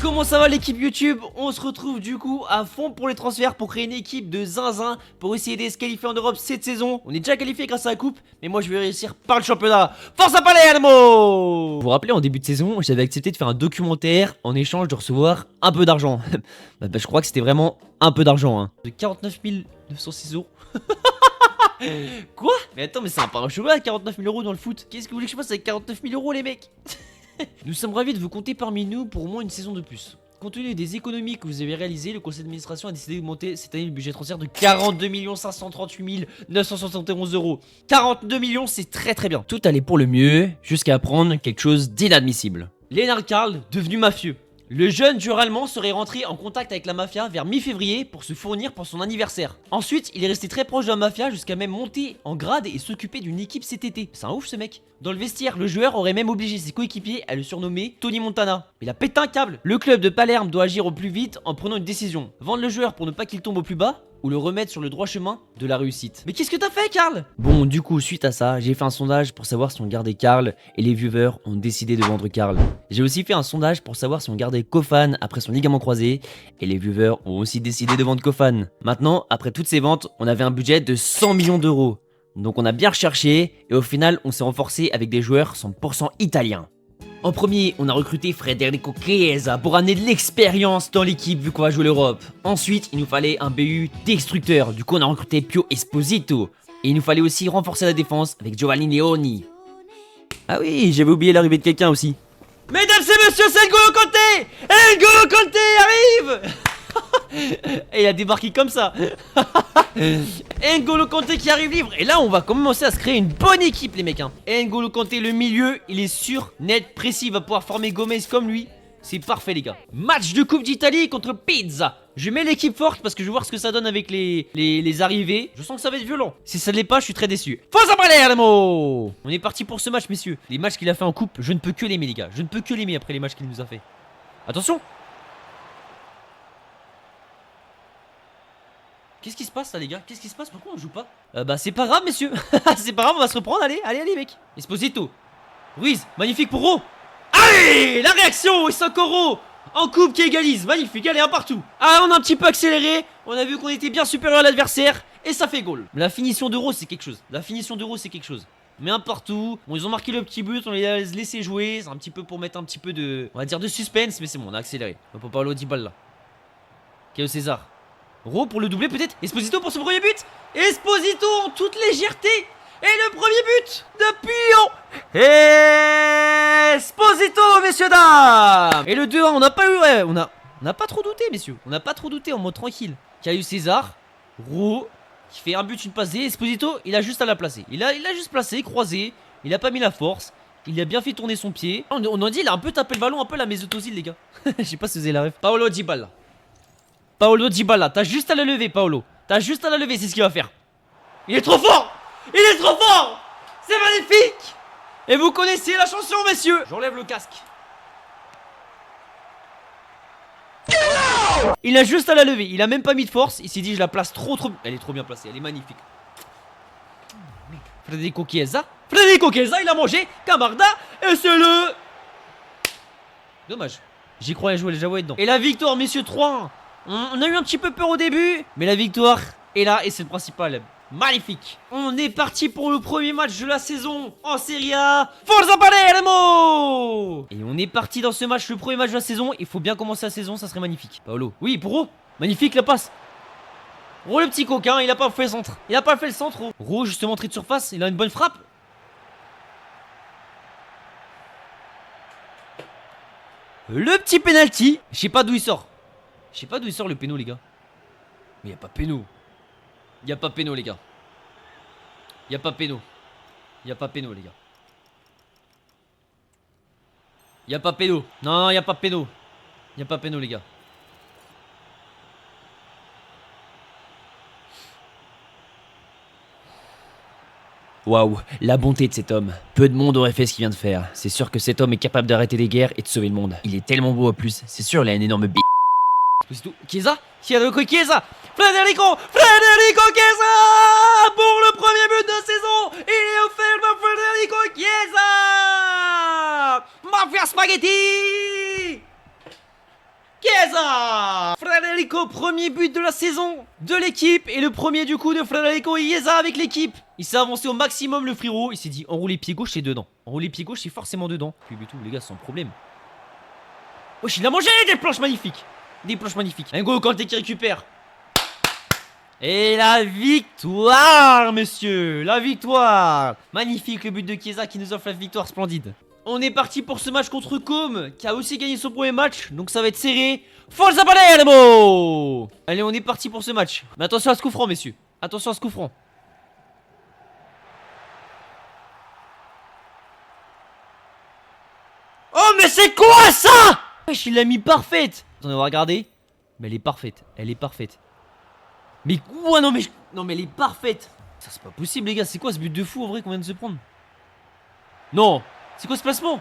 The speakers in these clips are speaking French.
Comment ça va l'équipe YouTube? On se retrouve du coup à fond pour les transferts pour créer une équipe de zinzin pour essayer de se qualifier en Europe cette saison. On est déjà qualifié grâce à la coupe, mais moi je vais réussir par le championnat. Forza Palermo! Vous vous rappelez, en début de saison, j'avais accepté de faire un documentaire en échange de recevoir un peu d'argent. Je crois que c'était vraiment un peu d'argent, hein. De 49 906 euros. Quoi? Mais attends, mais c'est pas un chocolat 49 000 euros dans le foot. Qu'est-ce que vous voulez que je fasse avec 49 000 euros les mecs? Nous sommes ravis de vous compter parmi nous pour au moins une saison de plus. Compte tenu des économies que vous avez réalisées, le conseil d'administration a décidé d'augmenter cette année le budget transfert de 42 538 971 euros. 42 millions, c'est très bien. Tout allait pour le mieux, jusqu'à apprendre quelque chose d'inadmissible. Lennart Karl, devenu mafieux. Le jeune joueur allemand serait rentré en contact avec la mafia vers mi-février pour se fournir pour son anniversaire. Ensuite, il est resté très proche de la mafia jusqu'à même monter en grade et s'occuper d'une équipe cet été. C'est un ouf ce mec. Dans le vestiaire, le joueur aurait même obligé ses coéquipiers à le surnommer Tony Montana. Il a pété un câble. Le club de Palerme doit agir au plus vite en prenant une décision. Vendre le joueur pour ne pas qu'il tombe au plus bas ou le remettre sur le droit chemin de la réussite. Mais qu'est-ce que t'as fait, Karl? Bon, du coup, suite à ça, j'ai fait un sondage pour savoir si on gardait Karl et les viewers ont décidé de vendre Karl. J'ai aussi fait un sondage pour savoir si on gardait Kofan après son ligament croisé et les viewers ont aussi décidé de vendre Kofan. Maintenant, après toutes ces ventes, on avait un budget de 100 millions d'euros. Donc on a bien recherché et au final, on s'est renforcé avec des joueurs 100% italiens. En premier, on a recruté Federico Chiesa pour amener de l'expérience dans l'équipe vu qu'on va jouer l'Europe. Ensuite, il nous fallait un BU destructeur, du coup on a recruté Pio Esposito. Et il nous fallait aussi renforcer la défense avec Giovanni Leoni. Ah oui, j'avais oublié l'arrivée de quelqu'un aussi. Mesdames et messieurs, c'est N'Golo Kanté! N'Golo Kanté arrive! Et il a débarqué comme ça. N'Golo Kanté qui arrive libre. Et là on va commencer à se créer une bonne équipe les mecs hein. N'Golo Kanté le milieu il est sûr, net, précis. Il va pouvoir former Gomez comme lui. C'est parfait les gars. Match de Coupe d'Italie contre Pisa. Je mets l'équipe forte parce que je vais voir ce que ça donne avec les arrivées. Je sens que ça va être violent. Si ça ne l'est pas je suis très déçu. Forza Palermo. On est parti pour ce match messieurs. Les matchs qu'il a fait en coupe je ne peux que l'aimer les gars. Je ne peux que l'aimer après les matchs qu'il nous a fait. Attention. Qu'est-ce qui se passe là les gars? Qu'est-ce qui se passe? Pourquoi on joue pas? Bah c'est pas grave messieurs. C'est pas grave, on va se reprendre. Allez mec. Esposito. Ruiz, magnifique pour Ro. Allez, la réaction. Et c'est encore Ro en coupe qui égalise. Magnifique, allez un partout. Ah on a un petit peu accéléré. On a vu qu'on était bien supérieur à l'adversaire. Et ça fait goal. La finition de Ro c'est quelque chose. La finition de Ro c'est quelque chose. Mais un partout. Bon ils ont marqué le petit but. On les a laissé jouer. C'est un petit peu pour mettre un petit peu de, on va dire de suspense. Mais c'est bon on a accéléré. On peut pas aller au là. Caio César. Ro pour le doubler peut-être. Esposito pour son premier but. Esposito en toute légèreté. Et le premier but de Pio. Esposito messieurs dames. Et le 2-1 on n'a pas eu ouais, on a pas trop douté messieurs. On n'a pas trop douté en mode tranquille. Caio César. Ro qui fait un but une passe. Esposito il a juste à la placer. Il a juste placé, croisé. Il a pas mis la force. Il a bien fait tourner son pied. On a dit il a un peu tapé le ballon. Un peu la Mesut Özil les gars. Je sais pas si vous avez la ref. Paolo Dybala. Paolo Dybala, t'as juste à la lever Paolo. T'as juste à la lever, c'est ce qu'il va faire. Il est trop fort. Il est trop fort. C'est magnifique. Et vous connaissez la chanson messieurs. J'enlève le casque. Il a juste à la lever, il a même pas mis de force. Il s'est dit je la place trop. Elle est trop bien placée, elle est magnifique. Federico Chiesa. Federico Chiesa, il a mangé Camarda. Et c'est le... Dommage. J'y croyais jouer, j'avouais dedans. Et la victoire messieurs 3-1. On a eu un petit peu peur au début, mais la victoire est là et c'est le principal. Magnifique. On est parti pour le premier match de la saison en Serie A. Forza Palermo. Et on est parti dans ce match, le premier match de la saison. Il faut bien commencer la saison, ça serait magnifique. Paolo. Oui, pour Ro. Magnifique la passe. Ro le petit coquin, il a pas fait le centre. Il a pas fait le centre. Ro justement entrée de surface, il a une bonne frappe. Le petit penalty. Je sais pas d'où il sort. Je sais pas d'où il sort le péno les gars. Mais y'a pas péno. Y'a pas péno les gars. Y'a pas péno. Y'a pas péno les gars. Y'a pas péno. Non, y'a pas péno. Y'a pas péno les gars. Waouh, la bonté de cet homme. Peu de monde aurait fait ce qu'il vient de faire. C'est sûr que cet homme est capable d'arrêter des guerres et de sauver le monde. Il est tellement beau en plus. C'est sûr, il a une énorme bite. Chiesa, Federico Chiesa, Federico Chiesa pour le premier but de saison. Il est offert par Federico Chiesa. Mafia Spaghetti. Chiesa. Federico, premier but de la saison de l'équipe. Et le premier du coup de Federico Chiesa avec l'équipe. Il s'est avancé au maximum le frérot. Il s'est dit enrouler pied gauche c'est dedans. Enrouler pied gauche c'est forcément dedans. Puis du tout les gars sans problème. Wesh il a mangé des planches magnifiques. Des planches magnifiques. Un go Kanté qui récupère. Et la victoire, monsieur. La victoire. Magnifique le but de Chiesa qui nous offre la victoire splendide. On est parti pour ce match contre Com, qui a aussi gagné son premier match. Donc ça va être serré. Forza Palermo. Allez, on est parti pour ce match. Mais attention à ce coup franc, messieurs. Attention à ce coup franc. Oh, mais c'est quoi ça? Wesh, il l'a mis parfaite. Attendez, on va regarder. Mais elle est parfaite. Elle est parfaite. Mais quoi? Non, mais non, mais elle est parfaite. Ça, c'est pas possible, les gars. C'est quoi ce but de fou en vrai qu'on vient de se prendre? Non. C'est quoi ce placement?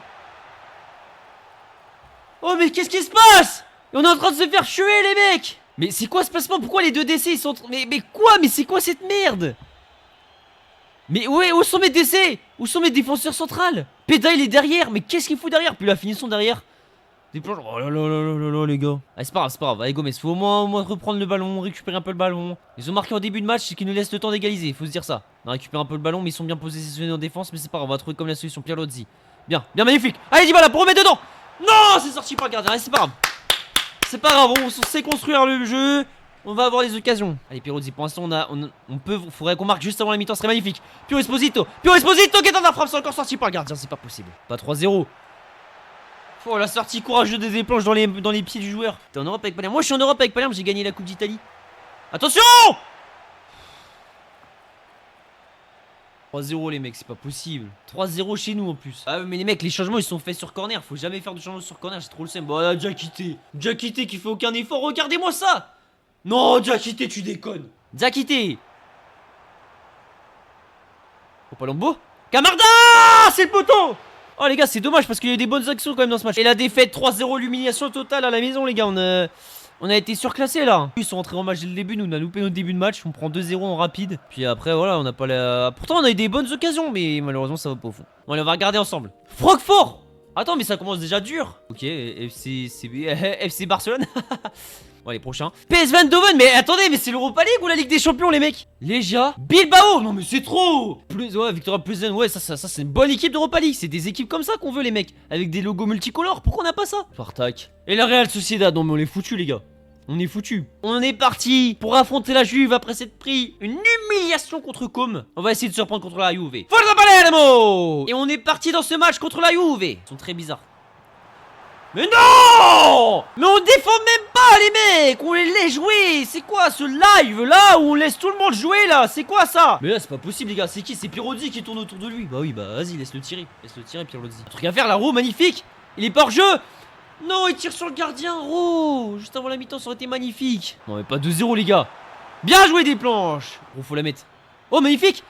Oh, mais qu'est-ce qui se passe? On est en train de se faire tuer, les mecs. Mais c'est quoi ce placement? Pourquoi les deux DC ils sont... Mais quoi? Mais c'est quoi cette merde? Mais ouais, où sont mes DC? Où sont mes défenseurs centrales? Peda il est derrière. Mais qu'est-ce qu'il fout derrière? Puis la finition derrière. Des planches. Oh là là là là là les gars. Allez, c'est pas grave, c'est pas grave. Allez, Gomez, faut au moins reprendre le ballon, récupérer un peu le ballon. Ils ont marqué en début de match, c'est qu'ils nous laissent le temps d'égaliser, faut se dire ça. On a récupéré un peu le ballon, mais ils sont bien positionnés en défense, mais c'est pas grave, on va trouver comme la solution. Pierlozzi. Bien, bien magnifique. Allez, Dybala pour remettre dedans. Non, c'est sorti par le gardien. Allez, c'est pas grave. C'est pas grave, on sait construire le jeu. On va avoir les occasions. Allez, Pierlozzi, pour l'instant, faudrait qu'on marque juste avant la mi-temps, ce serait magnifique. Pio Esposito qui est dans la frappe, c'est encore sorti par le gardien, c'est pas possible. Pas 3-0. Oh la sortie courageuse des planches dans les pieds du joueur. T'es en Europe avec Palerme. Moi je suis en Europe avec Palerme, j'ai gagné la Coupe d'Italie. Attention 3-0 les mecs, c'est pas possible. 3-0 chez nous en plus. Ah mais les mecs, les changements ils sont faits sur corner. Faut jamais faire de changements sur corner, c'est trop le seum. Bon là, Diakité qui fait aucun effort, regardez-moi ça. Non Diakité, tu déconnes. Diakité. Oh Palombo. Camarda. C'est le poteau. Oh les gars, c'est dommage parce qu'il y a eu des bonnes actions quand même dans ce match. Et la défaite 3-0, l'humiliation totale à la maison les gars. On a été surclassés là. Ils sont rentrés en match dès le début, nous on a loupé notre début de match. On prend 2-0 en rapide. Puis après voilà, on n'a pas la... Pourtant on a eu des bonnes occasions, mais malheureusement ça va pas au fond. Bon allez, on va regarder ensemble. Francfort. Attends, mais ça commence déjà dur. Ok, FC Barcelone. Bon allez, prochain. PSV Eindhoven, mais attendez, mais c'est l'Europa League ou la Ligue des Champions les mecs? Legia, Bilbao. Non mais c'est trop. Ouais, Victoria Plzen, ouais, ça c'est une bonne équipe d'Europa League. C'est des équipes comme ça qu'on veut les mecs. Avec des logos multicolores, pourquoi on n'a pas ça? Spartak. Et la Real Sociedad, non mais on est foutus les gars. On est foutus. On est parti pour affronter la Juve après s'être pris une humiliation contre Com. On va essayer de se reprendre contre la Juve. Forza Palermo. Et on est parti dans ce match contre la Juve. Ils sont très bizarres. Mais non! Mais on défend même pas les mecs! On les laisse jouer! C'est quoi ce live là où on laisse tout le monde jouer là? C'est quoi ça? Mais là c'est pas possible les gars, c'est qui? C'est Pierlozzi qui tourne autour de lui. Bah oui, bah vas-y, laisse-le tirer. Laisse-le tirer Pierlozzi. Un truc à faire là, Roux, magnifique! Il est pas hors jeu! Non, il tire sur le gardien, Roux! Juste avant la mi-temps, ça aurait été magnifique. Non mais pas 2-0 les gars. Bien joué des planches! Roux, faut la mettre. Oh magnifique!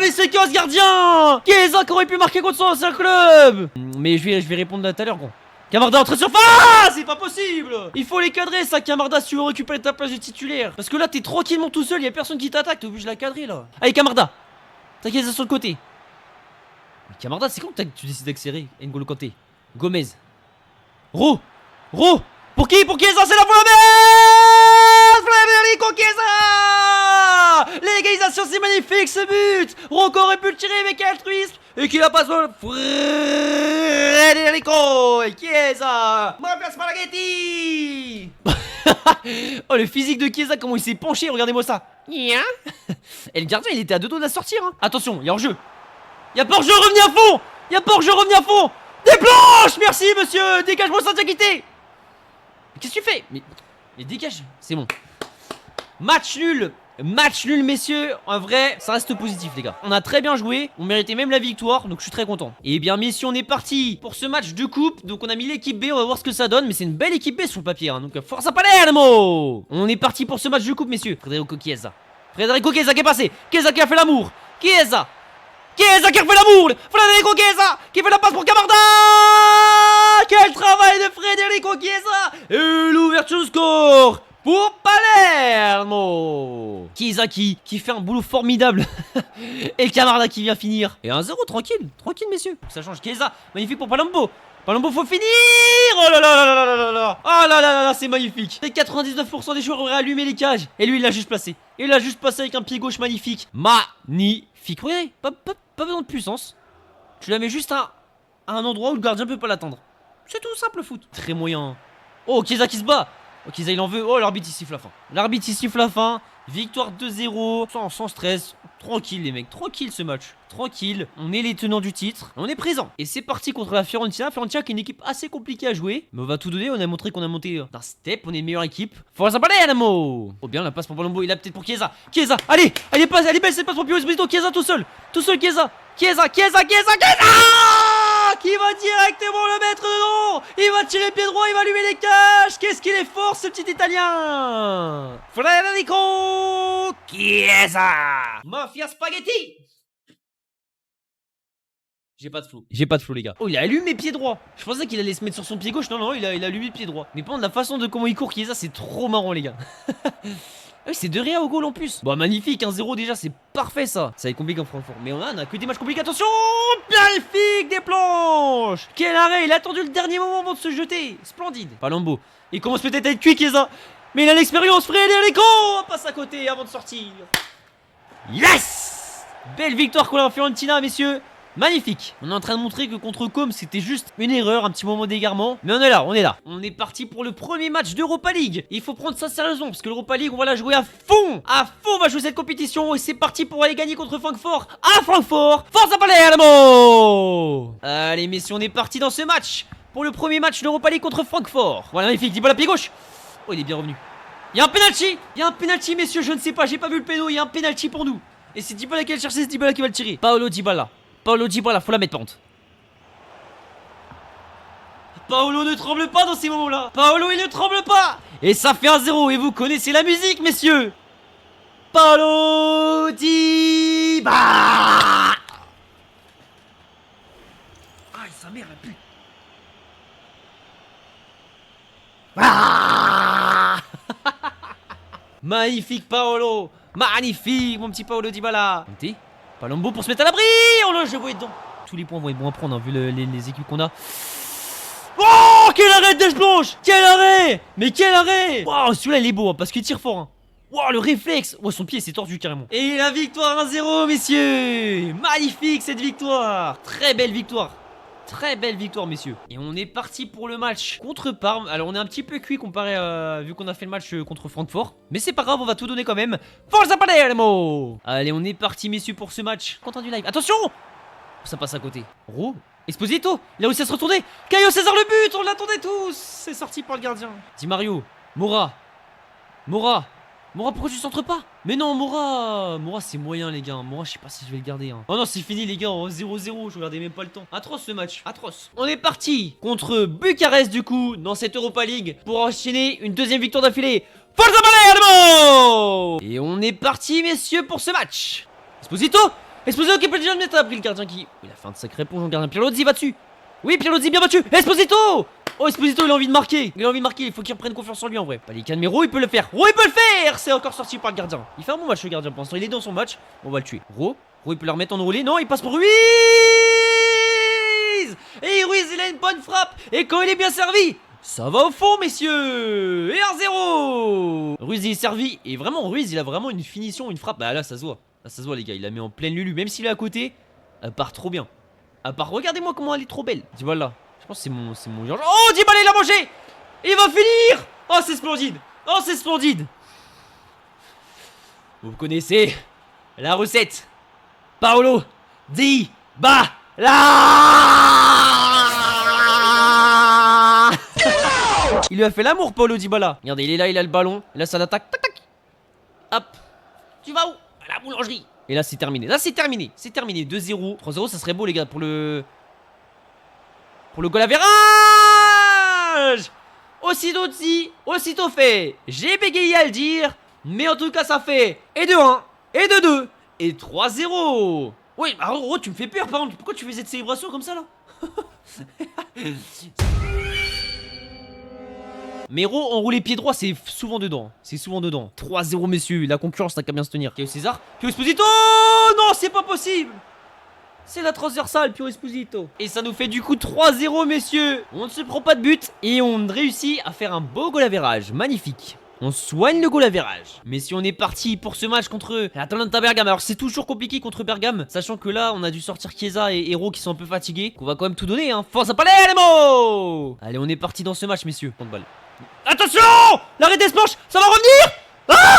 Mais c'est quoi ce gardien? Chiesa qui aurait pu marquer contre son ancien club. Mais je vais répondre là tout à l'heure gros. Camarda entre surface. C'est pas possible. Il faut les cadrer ça Camarda si tu veux récupérer ta place de titulaire. Parce que là t'es tranquillement tout seul, y'a personne qui t'attaque, t'es obligé de la cadrer là. Allez Camarda. T'as Chiesa sur le côté. Mais Camarda c'est quand que tu décides d'accélérer? N'Golo Kanté. Gomez. Ro. Pour qui? Pour Chiesa, c'est la volonté. Federico Chiesa. L'égalisation, c'est magnifique ce but. Rocco aurait pu le tirer mais quel altruisme. Et qui la passe Federico Chiesa. Mafia Spalletti. Oh le physique de Chiesa, comment il s'est penché, regardez-moi ça. Et le gardien il était à deux doigts de la sortir hein. Attention, il y a hors-jeu. Il y a pas hors-jeu, revenez à fond. Il y a pas hors-jeu, revenez à fond. Des planches. Merci monsieur. Dégage-moi sans quitter. Qu'est-ce que tu fais? Mais dégage, c'est bon. Match nul messieurs. En vrai ça reste positif les gars. On a très bien joué, on méritait même la victoire. Donc je suis très content. Et bien messieurs, on est parti pour ce match de coupe. Donc on a mis l'équipe B, on va voir ce que ça donne. Mais c'est une belle équipe B sur le papier hein. Donc Forza Palermo. On est parti pour ce match de coupe messieurs. Federico Chiesa qui est passé. Chiesa qui a fait l'amour. Chiesa qui a fait l'amour. Federico Chiesa qui fait la passe pour Camarda. Quel travail de Federico Chiesa. Et l'ouverture du score pour Palermo. Chiesa qui fait un boulot formidable. Et le Camarda qui vient finir. Et 1-0 tranquille messieurs. Ça change. Chiesa, magnifique pour Palombo. Palombo, faut finir. Oh là là là là là là là. Oh là là là là, c'est magnifique. Et 99% des joueurs auraient allumé les cages. Et lui, il l'a juste placé. Il l'a juste passé avec un pied gauche magnifique. Magnifique. Regardez, pas besoin de puissance. Tu la mets juste à un endroit où le gardien peut pas l'attendre. C'est tout simple, foot. Très moyen. Oh, Chiesa qui se bat. Oh, Chiesa, il en veut. Oh, l'arbitre, il siffle la fin. L'arbitre, il siffle la fin. Victoire 2-0. Sans stress. Tranquille, les mecs. Tranquille, ce match. Tranquille. On est les tenants du titre. On est présent. Et c'est parti contre la Fiorentina. Fiorentina qui est une équipe assez compliquée à jouer. Mais on va tout donner. On a montré qu'on a monté d'un step. On est une meilleure équipe. Forza Palermo. Oh, bien, la passe pour Palombo. Il a peut-être pour Chiesa. Chiesa. Allez. Elle est belle cette passe pour Pio Esposito. Chiesa tout seul. Tout seul, Chiesa. Chiesa. Qui va directement le mettre dedans. Il va tirer pied droit, il va allumer les cages. Qu'est-ce qu'il est fort ce petit italien. Federico Chiesa. Mafia Spaghetti. J'ai pas de flow les gars. Oh, il a allumé pied droit. Je pensais qu'il allait se mettre sur son pied gauche. Non, il a allumé pied droit. Mais par contre la façon de comment il court Chiesa, c'est trop marrant les gars. Oui, c'est de rien au goal en plus. Bon, magnifique, 1-0 déjà, c'est parfait ça. Ça va être compliqué en Francfort. Mais on a que des matchs compliqués. Attention, magnifique, des planches. Quel arrêt, il a attendu le dernier moment avant de se jeter. Splendide. Palombo. Il commence peut-être à être cuit, Chiesa. Mais il a l'expérience, Federico. Passe à côté avant de sortir. Yes. Belle victoire contre la Fiorentina, messieurs. Magnifique. On est en train de montrer que contre Com c'était juste une erreur, un petit moment d'égarement. Mais on est là. On est parti pour le premier match d'Europa League. Il faut prendre ça sérieusement parce que l'Europa League on va la jouer à fond. On va jouer cette compétition et c'est parti pour aller gagner contre Francfort. À Francfort. Forza Palermo. Allez messieurs, on est parti dans ce match. Pour le premier match d'Europa League contre Francfort. Voilà, magnifique, Dybala pied gauche. Oh, il est bien revenu. Il y a un penalty. Messieurs, je ne sais pas, j'ai pas vu le péno. Il y a un penalty pour nous. Et c'est Dybala qui va le chercher, c'est Dybala qui va le tirer. Paolo Dybala, faut la mettre pente. Paolo ne tremble pas dans ces moments-là. Paolo, il ne tremble pas. Et ça fait 1-0. Et vous connaissez la musique, messieurs. Paolo Dybala. Aïe, sa mère, la pue. Magnifique, Paolo. Magnifique, mon petit Paolo Dybala. Palombo pour se mettre à l'abri. Oh là, je voyais dedans. Tous les points vont être bons à prendre hein, vu les équipes qu'on a. Oh, quel arrêt de Blanche. Quel arrêt. Mais quel arrêt. Wow, celui-là il est beau hein, parce qu'il tire fort hein. Wow, le réflexe. Oh, son pied s'est tordu carrément. Et la victoire 1-0 messieurs. Magnifique cette victoire. Très belle victoire. Très belle victoire messieurs. Et on est parti pour le match contre Parme. Alors on est un petit peu cuit comparé à... vu qu'on a fait le match contre Francfort. Mais c'est pas grave, on va tout donner quand même. Forza Palermo. Allez, on est parti messieurs pour ce match. Content du live. Attention. Ça passe à côté. Oh, Esposito. Il a réussi à se retourner. Caio César le but. On l'attendait tous. C'est sorti par le gardien. Di Mario. Mora, pourquoi tu centres pas? Mais non, Mora c'est moyen les gars. Mora, je sais pas si je vais le garder hein. Oh non, c'est fini les gars, 0-0, je regardais même pas le temps. Atroce ce match, atroce. On est parti contre Bucarest du coup dans cette Europa League pour enchaîner une deuxième victoire d'affilée. Forza Palermo. Et on est parti messieurs pour ce match. Esposito qui peut déjà le mettre à l'abri, le gardien qui... Il a fait un sacré plonge en gardien. Pirlozzi va dessus. Oui, Pirlozzi bien battu. Esposito. Oh, Esposito, il a envie de marquer. Il faut qu'il reprenne confiance en lui en vrai. Palican, mais Ro, il peut le faire. C'est encore sorti par le gardien. Il fait un bon match, le gardien. Pour l'instant, il est dans son match. On va le tuer. Ro, il peut le remettre en enroulé. Non, il passe pour Ruiz. Et Ruiz, il a une bonne frappe. Et quand il est bien servi, ça va au fond, messieurs. Et 1-0. Ruiz, il est servi. Et vraiment, Ruiz, il a vraiment une finition, une frappe. Bah là, ça se voit. Là, ça se voit, les gars. Il la met en pleine lulu. Même s'il est à côté, elle part trop bien. Regardez-moi comment elle est trop belle. Dybala. Je pense que c'est mon genre. Oh, Dybala, il a mangé. Il va finir. Oh, c'est splendide. Vous connaissez la recette. Paolo Dybala. Il lui a fait l'amour, Paolo Dybala. Regardez, il est là, il a le ballon. Et là, ça l'attaque. Tac, tac. Hop. Tu vas où? À la boulangerie. Et là, c'est terminé. 2-0. 3-0, ça serait beau, les gars, pour le goal average. Aussitôt fait. J'ai bégayé à le dire. Mais en tout cas, ça fait et 2-1, et 2-2, et 3-0. Oui, bah, Ro, tu me fais peur, par contre. Pourquoi tu fais cette célébration comme ça, là? Mais Ro, enrouler pied droit, c'est souvent dedans. 3-0, messieurs. La concurrence n'a qu'à bien se tenir. Caio César. Puis Esposito. Non, c'est pas possible. C'est la transversale, Pio Esposito. Et ça nous fait du coup 3-0, messieurs. On ne se prend pas de but et on réussit à faire un beau goal average. Magnifique. On soigne le goal average. Mais si on est parti pour ce match contre l'Atalanta Bergame, alors c'est toujours compliqué contre Bergame, sachant que là on a dû sortir Chiesa et Hero qui sont un peu fatigués, qu'on va quand même tout donner, hein. Forza Palermo. Allez, on est parti dans ce match, messieurs. Contre balle. Attention, l'arrêt des planches, ça va revenir. Ah,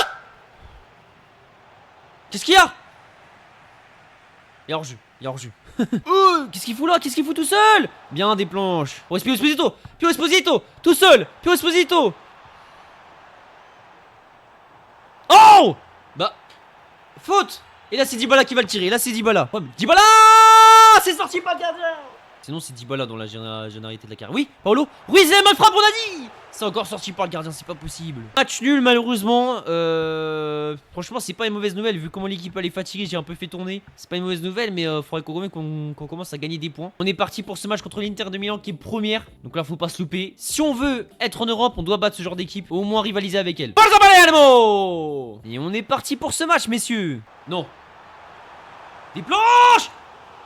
qu'est-ce qu'il y a? Il y a hors-jeu, il y a hors-jeu. Qu'est-ce qu'il fout là? Qu'est-ce qu'il fout tout seul? Bien des planches. Oh, Pio Esposito, Pio Esposito, tout seul, Pio Esposito. Oh! Bah, faute. Et là c'est Dybala qui va le tirer, là c'est Dybala. Oh, Dybala, c'est sorti par le gardien. Sinon c'est Dybala dans la généralité de la carrière. Oui, Paolo Ruiz, mal frappe, on a dit. C'est encore sorti par le gardien, c'est pas possible. Match nul malheureusement. Franchement c'est pas une mauvaise nouvelle. Vu comment l'équipe elle est fatiguée, j'ai un peu fait tourner. C'est pas une mauvaise nouvelle, mais faudrait qu'on commence à gagner des points. On est parti pour ce match contre l'Inter de Milan qui est première. Donc là faut pas se louper. Si on veut être en Europe, on doit battre ce genre d'équipe, au moins rivaliser avec elle. Forza Palermo. Et on est parti pour ce match, messieurs. Non. Des planches.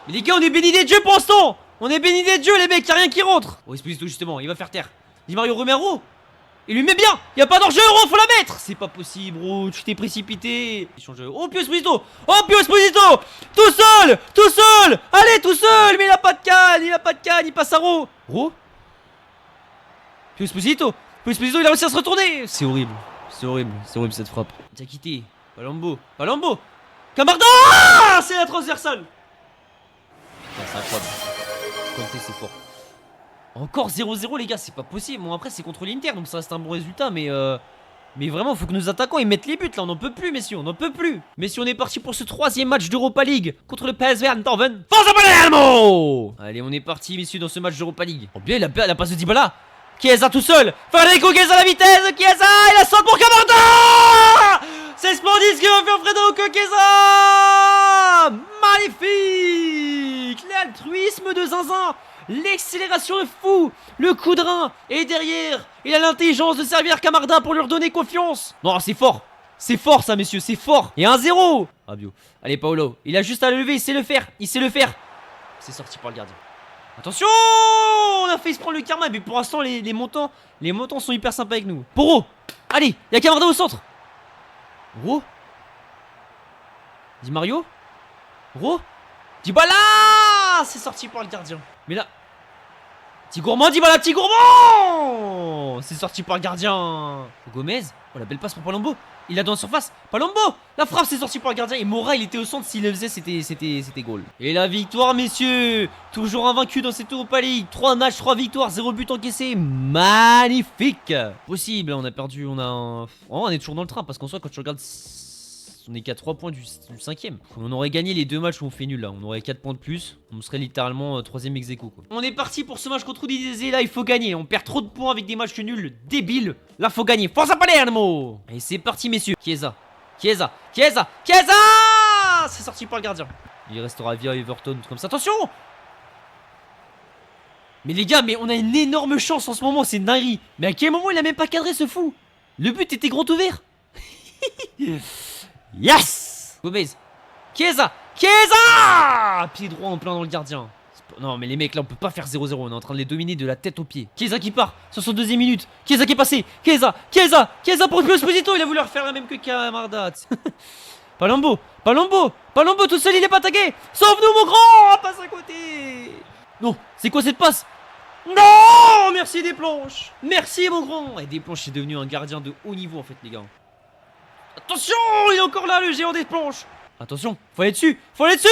Mais les gars, on est bénis des dieux pour l'instant. On est bénis des dieux, les mecs, y'a rien qui rentre. Oh, Esposito justement, il va faire taire. Di Mario Romero. Il lui met bien. Y'a pas d'enjeu, Euro, faut la mettre. C'est pas possible, bro, tu t'es précipité. Oh, Pio Esposito. Oh, Pio Esposito. Tout seul. Tout seul. Allez, tout seul. Mais il a pas de canne. Il a pas de canne, il passe à Ro. Ro. Pio Esposito. Pio Esposito, il a réussi à se retourner. C'est horrible. C'est horrible. C'est horrible cette frappe. T'as quitté. Palombo. Palombo. Camarda. C'est la transversale. Putain, c'est incroyable. Conte, c'est fort. Encore 0-0 les gars, c'est pas possible. Bon après c'est contre l'Inter donc ça reste un bon résultat mais vraiment faut que nos attaquants ils mettent les buts là. On n'en peut plus messieurs, on n'en peut plus. Messieurs, on est parti pour ce 3ème match d'Europa League contre le PSV Eindhoven. Forza Palermo. Allez, on est parti messieurs dans ce match d'Europa League. Oh bien, il a passe de Dybala. Chiesa tout seul. Federico Chiesa à la vitesse. Chiesa, il a saute pour Camarda. C'est splendide ce que va faire Federico Chiesa. Magnifique. L'altruisme de Zinzin. L'accélération est fou. Le coup de rein. Et derrière, il a l'intelligence de servir Camarda pour lui redonner confiance. Non, c'est fort. C'est fort ça messieurs, c'est fort. Et 1-0. Rabio. Allez Paolo, il a juste à le lever, il sait le faire. Il sait le faire. C'est sorti par le gardien. Attention. On a failli se prendre le karma. Mais pour l'instant les montants sont hyper sympas avec nous. Poro. Allez, il y a Camarda au centre. Ro. Di Mario. Ro. Dybala. C'est sorti par le gardien. Mais là, petit gourmand, Dybala, petit gourmand. C'est sorti par le gardien. Gomez. Oh, la belle passe pour Palombo. Il a dans la surface. Palombo. La frappe, c'est sorti par le gardien. Et Mora, il était au centre. S'il le faisait, c'était goal. Et la victoire, messieurs. Toujours invaincu dans cette Europa League. 3 matchs, 3 victoires, 0 but encaissé. Magnifique. Possible. On a perdu. On est toujours dans le train. Parce qu'en soi, quand tu regardes, on est qu'à 3 points du 5ème. On aurait gagné les 2 matchs où on fait nul là. On aurait 4 points de plus. On serait littéralement 3ème ex aequo quoi. On est parti pour ce match contre Udinese. Là il faut gagner. On perd trop de points avec des matchs nuls débiles. Là faut gagner. Forza Palermo. Et c'est parti messieurs. Chiesa. Chiesa. Chiesa. Chiesa. C'est sorti par le gardien. Il restera via Everton comme ça. Attention. Mais les gars, mais on a une énorme chance en ce moment. C'est une dinguerie. Mais à quel moment il a même pas cadré ce fou? Le but était grand ouvert. Yes. Gomez. Chiesa. Chiesa. Pied droit en plein dans le gardien. Non mais les mecs là on peut pas faire 0-0. On est en train de les dominer de la tête aux pieds. Chiesa qui part. 62ème minute. Chiesa qui est passé. Chiesa. Chiesa. Chiesa pour Pio Esposito. Il a voulu refaire la même que Camarda. Palombo. Palombo. Palombo tout seul il est pas tagué. Sauve-nous mon grand. Passe à côté. Non. C'est quoi cette passe? Non. Merci des planches. Merci mon grand. Et des planches c'est devenu un gardien de haut niveau en fait les gars. Attention, il est encore là le géant des planches. Attention, faut aller dessus. Faut aller dessus.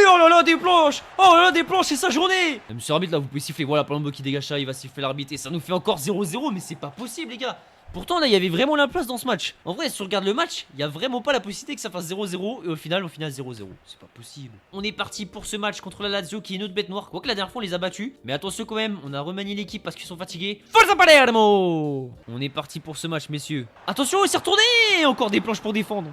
Oh là là, des planches. Oh là là, des planches, c'est sa journée. Monsieur l'arbitre là, vous pouvez siffler. Voilà, Palombo qui dégage ça, il va siffler l'arbitre. Et ça nous fait encore 0-0, mais c'est pas possible les gars. Pourtant là, il y avait vraiment la place dans ce match. En vrai, si on regarde le match, il y a vraiment pas la possibilité que ça fasse 0-0. Et au final 0-0. C'est pas possible. On est parti pour ce match contre la Lazio qui est une autre bête noire. Quoique la dernière fois, on les a battus. Mais attention quand même, on a remanié l'équipe parce qu'ils sont fatigués. Forza Palermo. On est parti pour ce match, messieurs. Attention, il s'est retourné. Encore des planches pour défendre.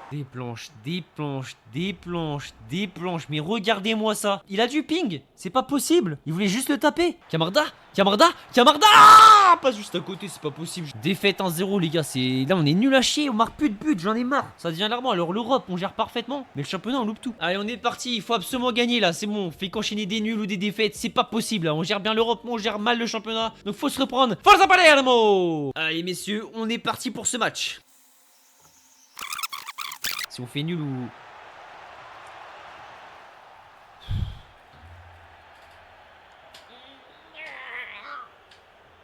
Des planches, des planches, des planches, des planches. Mais regardez-moi ça. Il a du ping. C'est pas possible. Il voulait juste le taper. Camarda, Camarda, Camarda. Ah, pas juste à côté, c'est pas possible. Défaite 1-0, les gars. Là, on est nul à chier. On marque plus de but. J'en ai marre. Ça devient alarmant. Alors, l'Europe, on gère parfaitement. Mais le championnat, on loupe tout. Allez, on est parti. Il faut absolument gagner là. C'est bon. On fait qu'enchaîner des nuls ou des défaites. C'est pas possible. Là. On gère bien l'Europe, mais on gère mal le championnat. Donc, faut se reprendre. Forza Palermo. Allez, messieurs, on est parti pour ce match. Si on fait nul ou...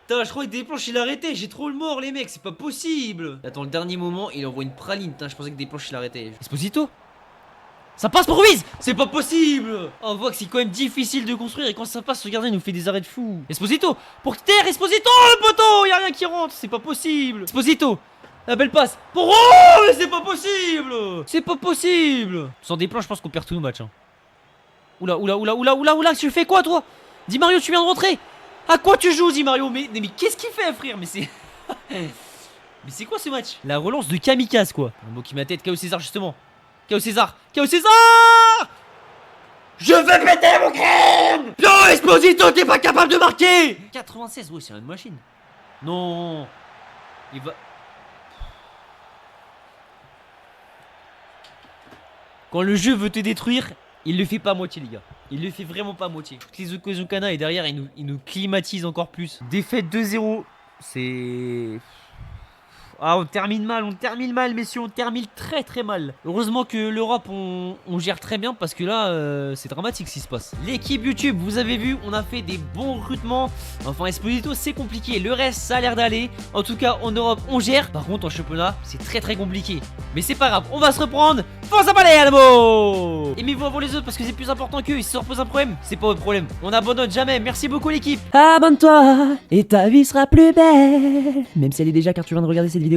Putain, je crois que Desplanches il a arrêté. J'ai trop le mort, les mecs. C'est pas possible. Attends, le dernier moment, il envoie une praline. Putain, je pensais que Desplanches il arrêtait. Esposito. Ça passe pour Ruiz. C'est pas possible. Oh, on voit que c'est quand même difficile de construire. Et quand ça passe, regardez, il nous fait des arrêts de fou. Esposito. Pour terre, Esposito. Le poteau. Y'a rien qui rentre. C'est pas possible. Esposito. La belle passe. Pour... Oh, mais c'est pas possible. C'est pas possible. Sans Desplanches, je pense qu'on perd tous nos matchs. Hein. Oula, oula, oula, oula, oula, oula. Tu fais quoi, toi? Dis Mario, tu viens de rentrer. À quoi tu joues, Di Mario? Mais qu'est-ce qu'il fait, frère? Mais c'est... Mais c'est quoi ce match? La relance de Kamikaze, quoi. Un mot qui m'a tête. K.O. César, justement. K.O. César. K.O. César. Je veux péter mon crâne. Pio Esposito, t'es pas capable de marquer. 96, ouais, c'est une machine. Non. Il va... Quand le jeu veut te détruire, il le fait pas à moitié, les gars. Il le fait vraiment pas à moitié. Toutes les occasions qu'on a et derrière, il nous climatise encore plus. Défaite 2-0. C'est... Ah, on termine mal, messieurs, on termine très très mal. Heureusement que l'Europe, on gère très bien parce que là, c'est dramatique ce qui se passe. L'équipe YouTube, vous avez vu, on a fait des bons recrutements. Enfin, Esposito, c'est compliqué. Le reste, ça a l'air d'aller. En tout cas, en Europe, on gère. Par contre, en championnat, c'est très très compliqué. Mais c'est pas grave, on va se reprendre. Forza Palermo. Aimez-vous avant les autres parce que c'est plus important qu'eux. Ils se reposent un problème, c'est pas votre problème. On n'abandonne jamais. Merci beaucoup, l'équipe. Abonne-toi et ta vie sera plus belle. Même si elle est déjà car tu viens de regarder cette vidéo.